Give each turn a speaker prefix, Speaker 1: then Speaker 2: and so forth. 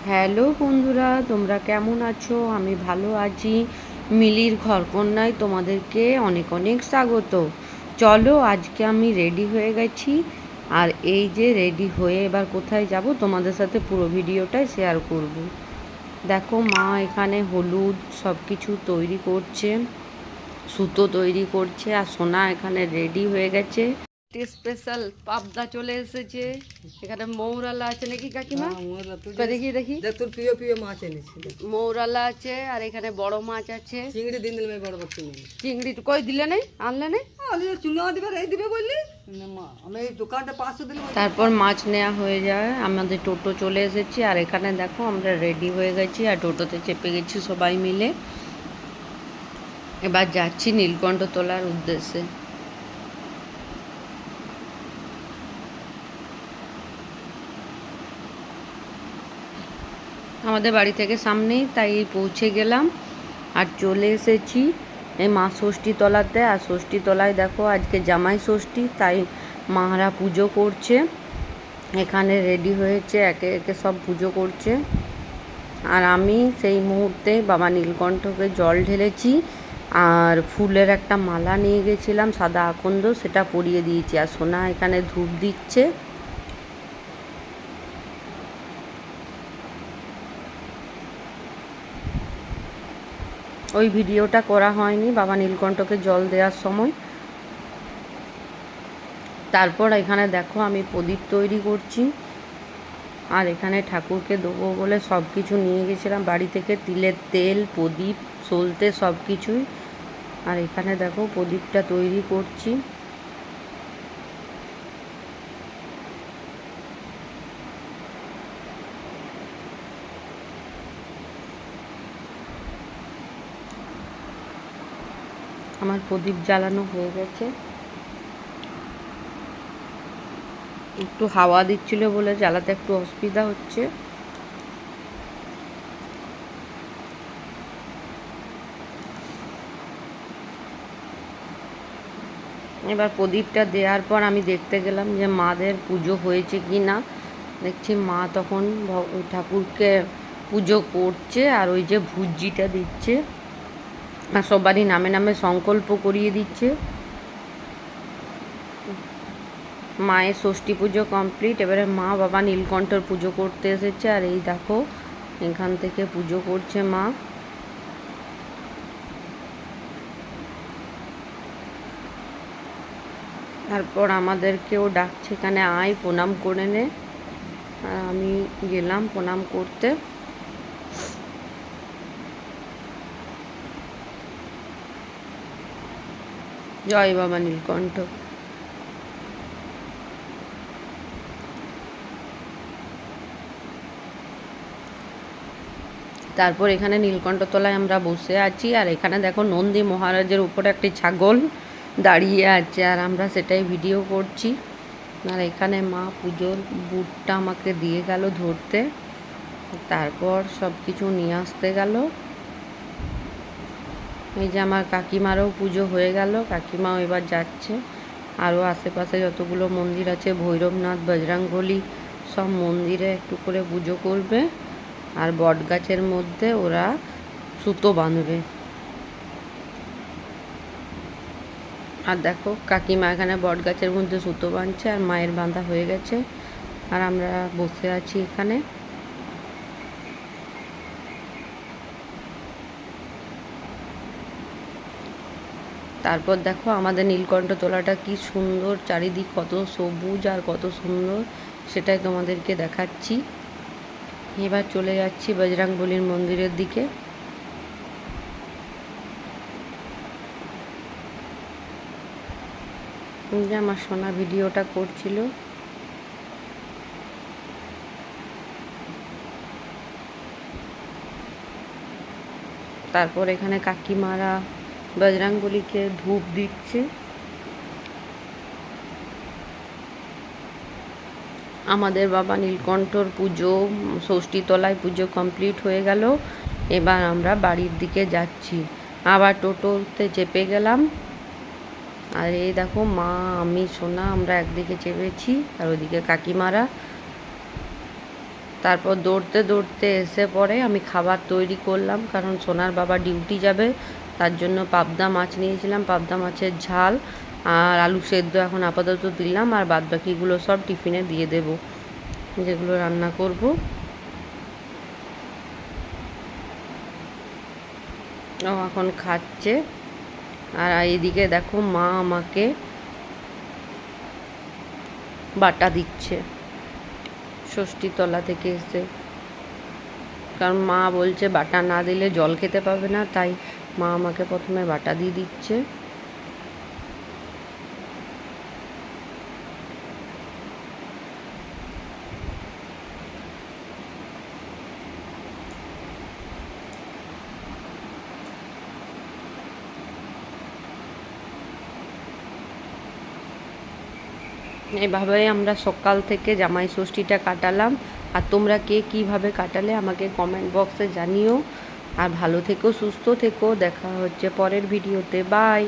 Speaker 1: Hello বন্ধুরা, তোমরা কেমন আছো? আমি ভালো আছি। মিলির ঘরকন্যায় তোমাদেরকে অনেক অনেক স্বাগত। চলো, আজকে আমি রেডি হয়ে গেছি। আর এই যে রেডি হয়ে এবার কোথায় যাব তোমাদের সাথে পুরো ভিডিওটাই শেয়ার করব। দেখো, মা এখানে হলুদ সব কিছু তৈরি করছে, সুতো তৈরি করছে, আর সোনা এখানে রেডি হয়ে গেছে। স্পেশাল পাবদা চলে এসেছে। এখানে মৌরালা আছে নাকি কাকিমা? দেখি দেখি,
Speaker 2: তোর প্রিয় প্রিয় মাছ এনেছি।
Speaker 1: মৌরালা আছে, আর এখানে বড় মাছ আছে।
Speaker 2: চিংড়ি দিন দিলে বড় বড় চিংড়ি।
Speaker 1: চিংড়ি কই দিলে নেই, আনলে নেই?
Speaker 2: চুনা দিবে, এই দিবে বললি আমি এই দোকানটা 500 দিলে।
Speaker 1: তারপর মাছ নেওয়া হয়ে যায়। আমাদের টোটো চলে এসেছি, আর এখানে দেখো আমরা রেডি হয়ে গেছি, আর টোটোতে চেপে গেছি সবাই মিলে। এবার যাচ্ছি নীলকণ্ঠ তোলার উদ্দেশ্যে। আমাদের বাড়ি থেকে সামনেই, তাই পৌঁছে গেলাম আর চলে এসেছি এই মা ষষ্ঠী তলাতে। আর ষষ্ঠী তলায় দেখো আজকে জামাই ষষ্ঠী, তাই মারা পুজো করছে। এখানে রেডি হয়েছে, একে একে সব পুজো করছে। আর আমি সেই মুহূর্তে বাবা নীলকণ্ঠকে জল ঢেলেছি, আর ফুলের একটা মালা নিয়ে গেছিলাম সাদা আকন্দ, সেটা পরিয়ে দিয়েছি। আর সোনা এখানে ধূপ দিচ্ছে। ওই ভিডিওটা করা হয়নি বাবা নীলকণ্ঠকে জল দেওয়ার সময়। তারপর এখানে দেখো আমি প্রদীপ তৈরি করছি, আর এখানে ঠাকুরকে দেবো বলে সব কিছু নিয়ে গেছিলাম বাড়ি থেকে, তিলের তেল, প্রদীপ, সলতে সব কিছুই। আর এখানে দেখো প্রদীপটা তৈরি করছি। আমার প্রদীপ জ্বালানো হয়ে গেছে। একটু হাওয়া দিচ্ছিল বলে জ্বালাতে একটু অসুবিধা হচ্ছে। এবার প্রদীপটা দেওয়ার পর আমি দেখতে গেলাম যে মাদের পুজো হয়েছে কি না। দেখছি মা তখন ঠাকুরকে পুজো করছে, আর ওই যে ভুজিটা দিচ্ছে, আর সবারই নামে নামে সংকল্প করিয়ে দিচ্ছে। মায়ের ষষ্ঠী পুজো কমপ্লিট। এবারে মা বাবা নীলকণ্ঠর পুজো করতে এসেছে, আর এই দেখো এখান থেকে পুজো করছে মা। তারপর আমাদেরকেও ডাকছে, এখানে আয় প্রণাম করে নে। আর আমি গেলাম প্রণাম করতে। জয় বাবা নীলকণ্ঠ। তারপর এখানে নীলকণ্ঠ তলায় আমরা বসে আছি, আর এখানে দেখো নন্দী মহারাজের উপরে একটি ছাগল দাঁড়িয়ে আছে, আর আমরা সেটাই ভিডিও করছি। আর এখানে মা পুজোর বুটটা আমাকে দিয়ে গেল ধরতে, তারপর সব কিছু নিয়ে আসতে গেল। এই যে আমার কাকিমারও পুজো হয়ে গেল, কাকিমাও এবার যাচ্ছে। আরও আশেপাশে যতগুলো মন্দির আছে, ভৈরবনাথ, বজরংবলী, সব মন্দিরে একটু করে পুজো করবে। আর বট গাছের মধ্যে ওরা সুতো বাঁধবে। আর দেখো কাকিমা এখানে বট গাছের মধ্যে সুতো বাঁধছে, আর মায়ের বাঁধা হয়ে গেছে, আর আমরা বসে আছি এখানে। তারপর দেখো আমাদের নীলকণ্ঠ তোলাটা কি সুন্দর, চারিদিক কত সবুজ আর কত সুন্দর, সেটাই তোমাদেরকে দেখাচ্ছি। এবার চলে যাচ্ছি বজরংবলীর মন্দিরের দিকে। যে আমার সোনা ভিডিওটা করছিল। তারপর এখানে কাকিমারা বজরংবলীকে ধূপ দিচ্ছে। আমাদের বাবা নীলকণ্ঠর পুজো ষষ্ঠী তলায় পুজো কমপ্লিট হয়ে গেল। এবার আমরা বাড়ির দিকে যাচ্ছি, আবার টোটোতে চেপে গেলাম। আর এই দেখো মা, আমি, সোনা আমরা একদিকে চেপেছি, আর ওইদিকে কাকিমারা। তারপর দৌড়তে দৌড়তে এসে পরে আমি খাবার তৈরি করলাম, কারণ সোনার বাবা ডিউটি যাবে। তার জন্য পাবদা মাছ নিয়েছিলাম, পাবদা মাছের ঝাল আর আলু সেদ্ধ এখন আপাতত দিলাম, আর বাদবাকিগুলো সব টিফিনে দিয়ে দেব, যেগুলো রান্না করব। ও এখন খাচ্ছে। আর এইদিকে দেখো মা আমাকে বাটা দিচ্ছে ষষ্ঠীতলা থেকে এসে, কারণ মা বলছে বাটা না দিলে জল খেতে পাবে না, তাই মা আমাকে প্রথমে বাটা দিয়ে দিচ্ছে। এভাবেই আমরা সকাল থেকে জামাই ষষ্ঠীটা কাটালাম। আর তোমরা কে কীভাবে কাটালে আমাকে কমেন্ট বক্সে জানিও। আর ভালো থেকো, সুস্থ থেকো, দেখা হচ্ছে পরের ভিডিওতে। বাই।